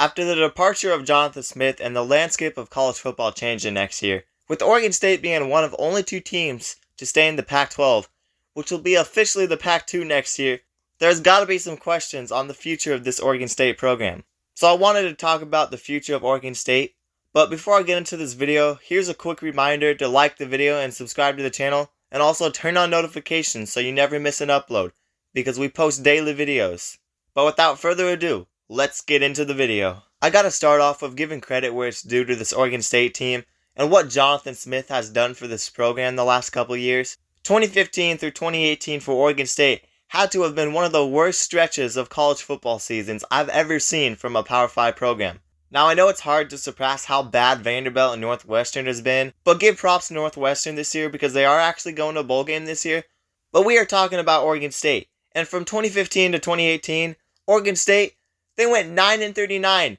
After the departure of Jonathan Smith and the landscape of college football changing next year, with Oregon State being one of only two teams to stay in the Pac-12, which will be officially the Pac-2 next year, there's got to be some questions on the future of this Oregon State program. So I wanted to talk about the future of Oregon State, but before I get into this video, here's a quick reminder to like the video and subscribe to the channel, and also turn on notifications so you never miss an upload, because we post daily videos. But without further ado, let's get into the video. I gotta start off with giving credit where it's due to this Oregon State team and what Jonathan Smith has done for this program the last couple years. 2015 through 2018 for Oregon State had to have been one of the worst stretches of college football seasons I've ever seen from a Power 5 program. Now I know it's hard to surpass how bad Vanderbilt and Northwestern has been, but give props to Northwestern this year because they are actually going to a bowl game this year. But we are talking about Oregon State, and from 2015 to 2018, Oregon State, they went 9-39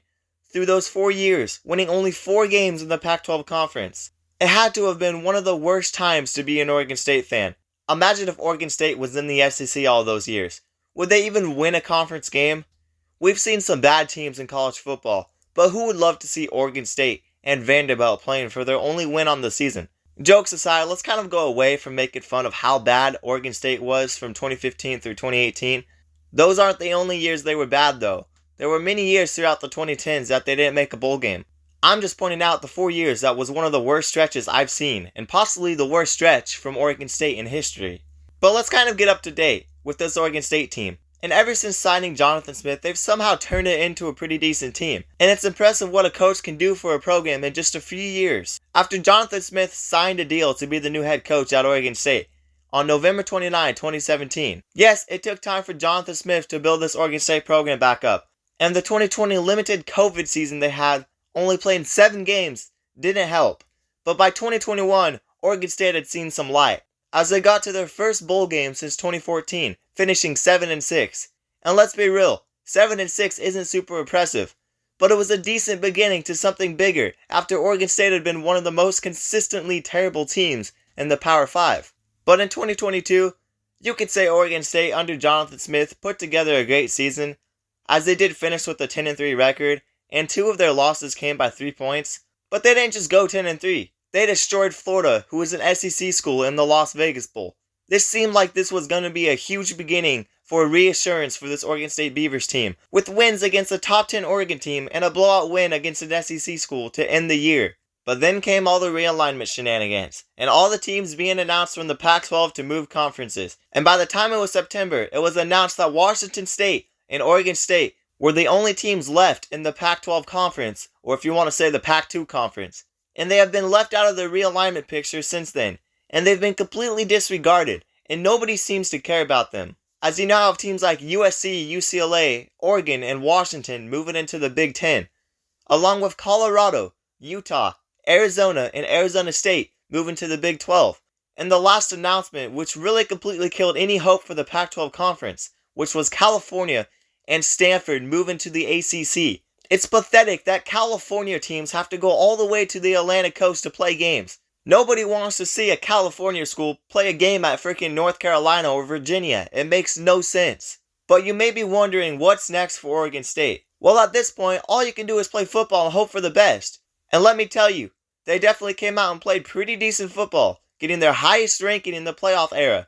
through those 4 years, winning only 4 games in the Pac-12 conference. It had to have been one of the worst times to be an Oregon State fan. Imagine if Oregon State was in the SEC all those years. Would they even win a conference game? We've seen some bad teams in college football, but who would love to see Oregon State and Vanderbilt playing for their only win on the season? Jokes aside, let's kind of go away from making fun of how bad Oregon State was from 2015 through 2018. Those aren't the only years they were bad though. There were many years throughout the 2010s that they didn't make a bowl game. I'm just pointing out the 4 years that was one of the worst stretches I've seen, and possibly the worst stretch from Oregon State in history. But let's kind of get up to date with this Oregon State team. And ever since signing Jonathan Smith, they've somehow turned it into a pretty decent team. And it's impressive what a coach can do for a program in just a few years. After Jonathan Smith signed a deal to be the new head coach at Oregon State on November 29, 2017. Yes, it took time for Jonathan Smith to build this Oregon State program back up. And the 2020 limited COVID season they had, only playing 7 games, didn't help. But by 2021, Oregon State had seen some light, as they got to their first bowl game since 2014, finishing 7-6. And let's be real, 7-6 isn't super impressive, but it was a decent beginning to something bigger after Oregon State had been one of the most consistently terrible teams in the Power 5. But in 2022, you could say Oregon State under Jonathan Smith put together a great season, as they did finish with a 10-3 record, and 2 of their losses came by 3 points. But they didn't just go 10-3. They destroyed Florida, who is an SEC school, in the Las Vegas Bowl. This seemed like this was going to be a huge beginning for reassurance for this Oregon State Beavers team, with wins against a top 10 Oregon team and a blowout win against an SEC school to end the year. But then came all the realignment shenanigans, and all the teams being announced from the Pac-12 to move conferences. And by the time it was September, it was announced that Washington State and Oregon State were the only teams left in the Pac-12 conference, or if you want to say the Pac-2 conference. And they have been left out of the realignment picture since then, and they've been completely disregarded, and nobody seems to care about them. As you now have teams like USC, UCLA, Oregon, and Washington moving into the Big Ten, along with Colorado, Utah, Arizona, and Arizona State moving to the Big 12. And the last announcement, which really completely killed any hope for the Pac-12 conference, which was California and Stanford moving to the ACC. It's pathetic that California teams have to go all the way to the Atlantic coast to play games. Nobody wants to see a California school play a game at freaking North Carolina or Virginia. It makes no sense. But you may be wondering what's next for Oregon State. Well, at this point, all you can do is play football and hope for the best. And let me tell you, they definitely came out and played pretty decent football, getting their highest ranking in the playoff era,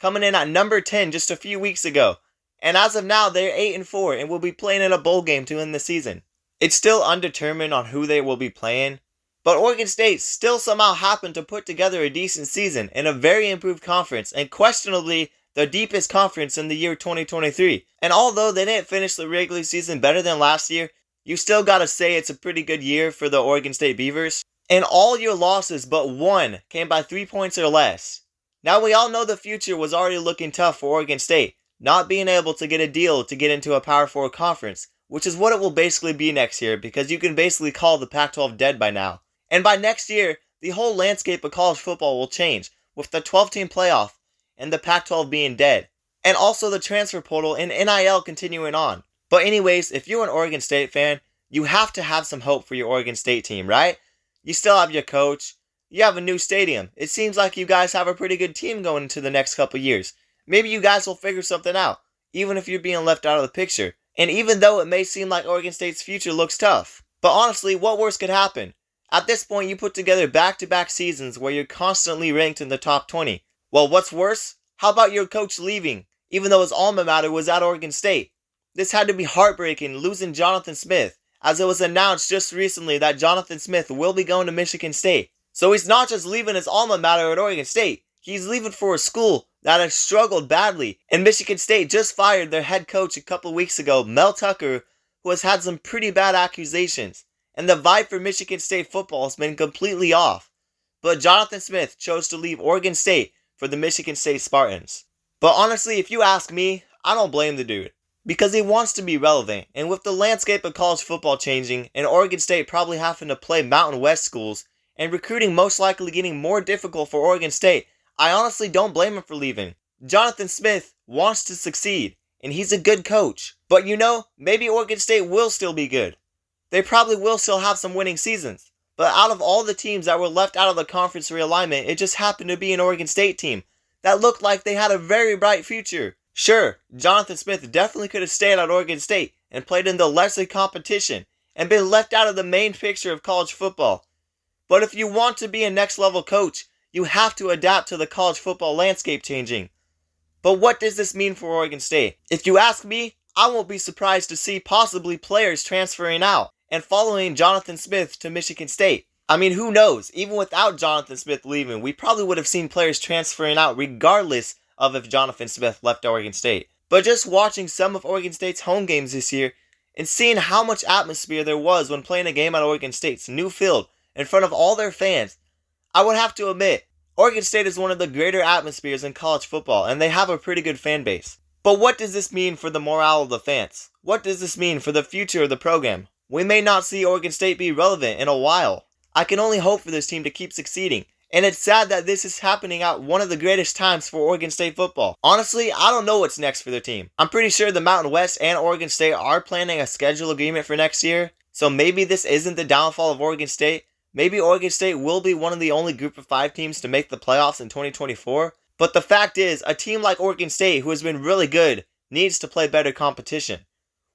coming in at number 10 just a few weeks ago. And as of now, they're 8-4 and will be playing in a bowl game to end the season. It's still undetermined on who they will be playing, but Oregon State still somehow happened to put together a decent season in a very improved conference, and questionably the deepest conference in the year 2023. And although they didn't finish the regular season better than last year, you still gotta say it's a pretty good year for the Oregon State Beavers. And all your losses but 1 came by 3 points or less. Now we all know the future was already looking tough for Oregon State, not being able to get a deal to get into a Power 4 conference, which is what it will basically be next year, because you can basically call the Pac-12 dead by now. And by next year, the whole landscape of college football will change, with the 12-team playoff and the Pac-12 being dead, and also the transfer portal and NIL continuing on. But anyways, if you're an Oregon State fan, you have to have some hope for your Oregon State team, right? You still have your coach, you have a new stadium. It seems like you guys have a pretty good team going into the next couple years. Maybe you guys will figure something out, even if you're being left out of the picture. And even though it may seem like Oregon State's future looks tough, but honestly, what worse could happen? At this point, you put together back-to-back seasons where you're constantly ranked in the top 20. Well, what's worse? How about your coach leaving, even though his alma mater was at Oregon State? This had to be heartbreaking, losing Jonathan Smith, as it was announced just recently that Jonathan Smith will be going to Michigan State. So he's not just leaving his alma mater at Oregon State, he's leaving for a school that has struggled badly. And Michigan State just fired their head coach a couple weeks ago, Mel Tucker, who has had some pretty bad accusations. And the vibe for Michigan State football has been completely off. But Jonathan Smith chose to leave Oregon State for the Michigan State Spartans. But honestly, if you ask me, I don't blame the dude. Because he wants to be relevant, and with the landscape of college football changing, and Oregon State probably having to play Mountain West schools, and recruiting most likely getting more difficult for Oregon State, I honestly don't blame him for leaving. Jonathan Smith wants to succeed, and he's a good coach. But you know, maybe Oregon State will still be good. They probably will still have some winning seasons. But out of all the teams that were left out of the conference realignment, it just happened to be an Oregon State team that looked like they had a very bright future. Sure, Jonathan Smith definitely could have stayed at Oregon State and played in the lesser competition and been left out of the main picture of college football. But if you want to be a next level coach, you have to adapt to the college football landscape changing. But what does this mean for Oregon State? If you ask me, I won't be surprised to see possibly players transferring out and following Jonathan Smith to Michigan State. I mean, who knows? Even without Jonathan Smith leaving, we probably would have seen players transferring out regardless of if Jonathan Smith left Oregon State. But just watching some of Oregon State's home games this year and seeing how much atmosphere there was when playing a game at Oregon State's new field in front of all their fans, I would have to admit, Oregon State is one of the greater atmospheres in college football, and they have a pretty good fan base. But what does this mean for the morale of the fans? What does this mean for the future of the program? We may not see Oregon State be relevant in a while. I can only hope for this team to keep succeeding. And it's sad that this is happening at one of the greatest times for Oregon State football. Honestly, I don't know what's next for their team. I'm pretty sure the Mountain West and Oregon State are planning a schedule agreement for next year. So maybe this isn't the downfall of Oregon State. Maybe Oregon State will be one of the only group of 5 teams to make the playoffs in 2024. But the fact is, a team like Oregon State, who has been really good, needs to play better competition.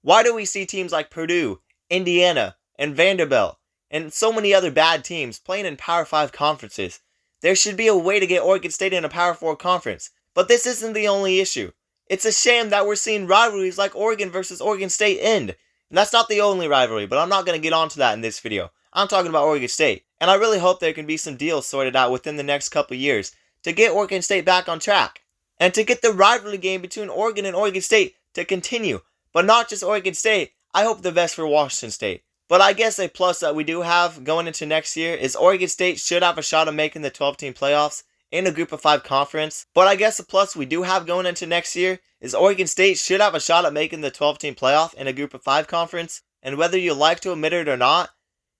Why do we see teams like Purdue, Indiana, and Vanderbilt, and so many other bad teams playing in Power 5 conferences? There should be a way to get Oregon State in a Power 4 conference. But this isn't the only issue. It's a shame that we're seeing rivalries like Oregon versus Oregon State end. And that's not the only rivalry, but I'm not going to get onto that in this video. I'm talking about Oregon State. And I really hope there can be some deals sorted out within the next couple years to get Oregon State back on track. And to get the rivalry game between Oregon and Oregon State to continue. But not just Oregon State, I hope the best for Washington State. But I guess a plus that we do have going into next year is Oregon State should have a shot of making the 12-team playoffs in a group of 5 conference. But I guess a plus we do have going into next year is Oregon State should have a shot at making the 12-team playoff in a group of 5 conference. And whether you like to admit it or not,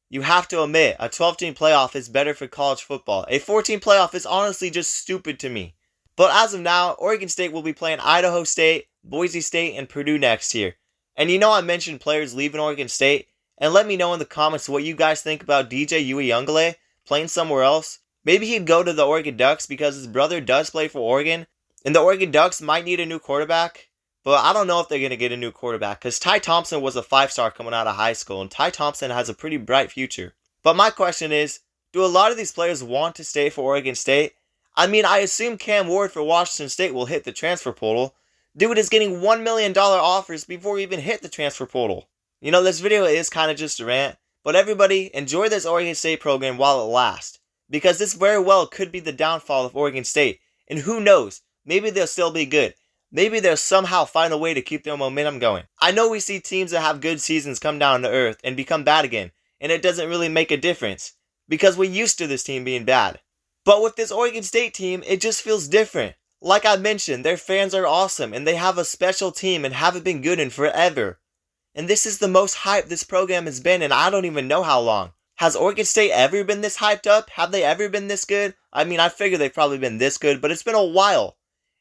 you have to admit a 12-team playoff is better for college football. A 14 playoff is honestly just stupid to me. But as of now, Oregon State will be playing Idaho State, Boise State, and Purdue next year. And you know I mentioned players leaving Oregon State. And let me know in the comments what you guys think about DJ Uiagalelei playing somewhere else. Maybe he'd go to the Oregon Ducks because his brother does play for Oregon. And the Oregon Ducks might need a new quarterback. But I don't know if they're going to get a new quarterback because Ty Thompson was a 5-star coming out of high school. And Ty Thompson has a pretty bright future. But my question is, do a lot of these players want to stay for Oregon State? I mean, I assume Cam Ward for Washington State will hit the transfer portal. Dude is getting $1 million offers before he even hit the transfer portal. You know, this video is kind of just a rant, but everybody enjoy this Oregon State program while it lasts, because this very well could be the downfall of Oregon State, and who knows, maybe they'll still be good. Maybe they'll somehow find a way to keep their momentum going. I know we see teams that have good seasons come down to earth and become bad again, and it doesn't really make a difference, because we're used to this team being bad. But with this Oregon State team, it just feels different. Like I mentioned, their fans are awesome, and they have a special team and haven't been good in forever. And this is the most hyped this program has been in I don't even know how long. Has Oregon State ever been this hyped up? Have they ever been this good? I mean, I figure they've probably been this good, but it's been a while.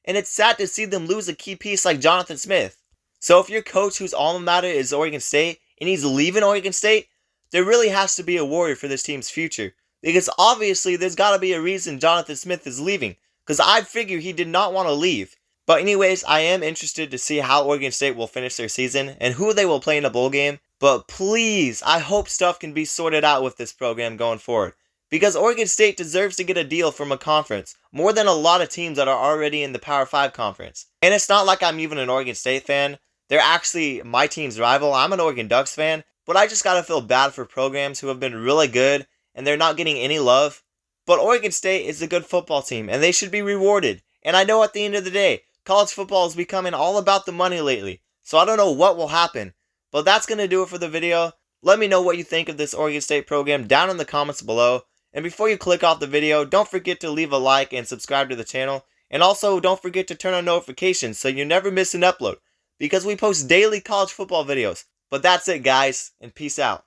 And it's sad to see them lose a key piece like Jonathan Smith. So if your coach whose alma mater is Oregon State, and he's leaving Oregon State, there really has to be a worry for this team's future. Because obviously there's got to be a reason Jonathan Smith is leaving. Because I figure he did not want to leave. But anyways, I am interested to see how Oregon State will finish their season and who they will play in a bowl game. But please, I hope stuff can be sorted out with this program going forward. Because Oregon State deserves to get a deal from a conference, more than a lot of teams that are already in the Power 5 conference. And it's not like I'm even an Oregon State fan. They're actually my team's rival. I'm an Oregon Ducks fan. But I just gotta feel bad for programs who have been really good and they're not getting any love. But Oregon State is a good football team and they should be rewarded. And I know at the end of the day, college football is becoming all about the money lately. So I don't know what will happen. But that's gonna do it for the video. Let me know what you think of this Oregon State program down in the comments below. And before you click off the video, don't forget to leave a like and subscribe to the channel. And also, don't forget to turn on notifications so you never miss an upload. Because we post daily college football videos. But that's it, guys, and peace out.